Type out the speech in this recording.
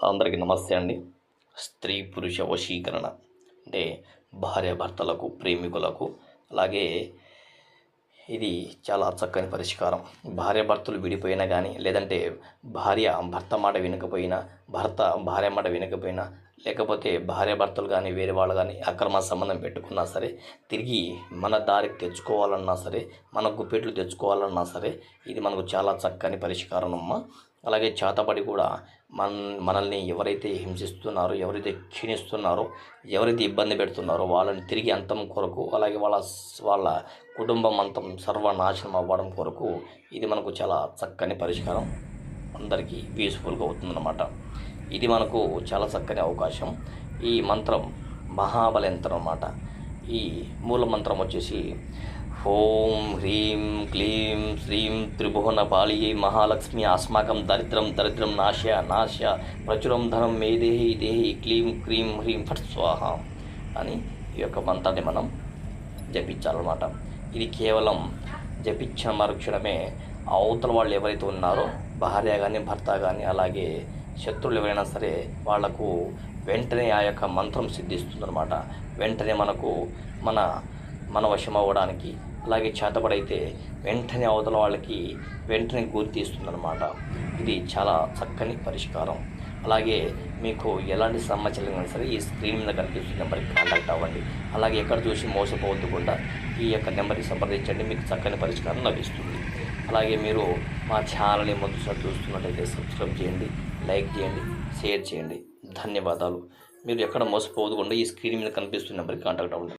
అందరికీ నమస్తే అండి. స్త్రీ పురుష వశీకరణ అంటే భార్యాభర్తలకు, ప్రేమికులకు, అలాగే ఇది చాలా చక్కని పరిష్కారం. భార్యాభర్తలు విడిపోయినా కానీ, లేదంటే భార్య భర్త మాట వినకపోయినా, భర్త భార్య మాట వినకపోయినా, లేకపోతే భార్యాభర్తలు కానీ వేరే వాళ్ళు కానీ అక్రమ సంబంధం పెట్టుకున్నా సరే, తిరిగి మన దారికి తెచ్చుకోవాలన్నా సరే, మన గుప్పెట్లు తెచ్చుకోవాలన్నా సరే, ఇది మనకు చాలా చక్కని పరిష్కారం అమ్మ. అలాగే చేతబడి కూడా మనల్ని ఎవరైతే హింసిస్తున్నారో, ఎవరైతే క్షీణిస్తున్నారో, ఎవరైతే ఇబ్బంది పెడుతున్నారో వాళ్ళని తిరిగి అంతం కొరకు, అలాగే వాళ్ళ కుటుంబం అంతం సర్వనాశనం అవ్వడం కొరకు ఇది మనకు చాలా చక్కని పరిష్కారం, అందరికీ పీస్ఫుల్గా అవుతుందన్నమాట. ఇది మనకు చాలా చక్కని అవకాశం. ఈ మంత్రం మహాబల యంత్రం అన్నమాట. ఈ మూల మంత్రం వచ్చేసి ఓం హ్రీం క్లీం శ్రీం త్రిభువన పాళియై మహాలక్ష్మి అస్మాకం దరిద్రం నాశ ప్రచురం ధనం మే దేహి క్లీం క్రీం హ్రీం ఫట్ స్వాహ అని ఈ యొక్క మంత్రాన్ని మనం జపించాలన్నమాట. ఇది కేవలం జపించిన మరుక్షణమే అవతల వాళ్ళు ఎవరైతే ఉన్నారో, భార్య కానీ భర్త కానీ, అలాగే శత్రువులు ఎవరైనా సరే, వాళ్లకు వెంటనే ఆ యొక్క మంత్రం సిద్ధిస్తుందన్నమాట. వెంటనే మనకు మన వశం అవ్వడానికి, అలాగే చేతబడైతే వెంటనే అవతల వాళ్ళకి వెంటనే గురి తీస్తుందన్నమాట. ఇది చాలా చక్కని పరిష్కారం. అలాగే మీకు ఎలాంటి సమస్యలు అయినా సరే ఈ స్క్రీన్ మీద కనిపిస్తున్న నెంబర్కి కాంటాక్ట్ అవ్వండి. అలాగే ఎక్కడ చూసి మోసపోవద్దుకుండా ఈ యొక్క నెంబర్కి సంప్రదించండి, మీకు చక్కని పరిష్కారం లభిస్తుంది. అలాగే మీరు మా ఛానల్ని మొదటిసారి చూస్తున్నట్లయితే సబ్స్క్రైబ్ చేయండి, లైక్ చేయండి, షేర్ చేయండి. ధన్యవాదాలు. మీరు ఎక్కడ మోసపోవద్దుకుండా ఈ స్క్రీన్ మీద కనిపిస్తున్న నెంబర్కి కాంటాక్ట్ అవ్వండి.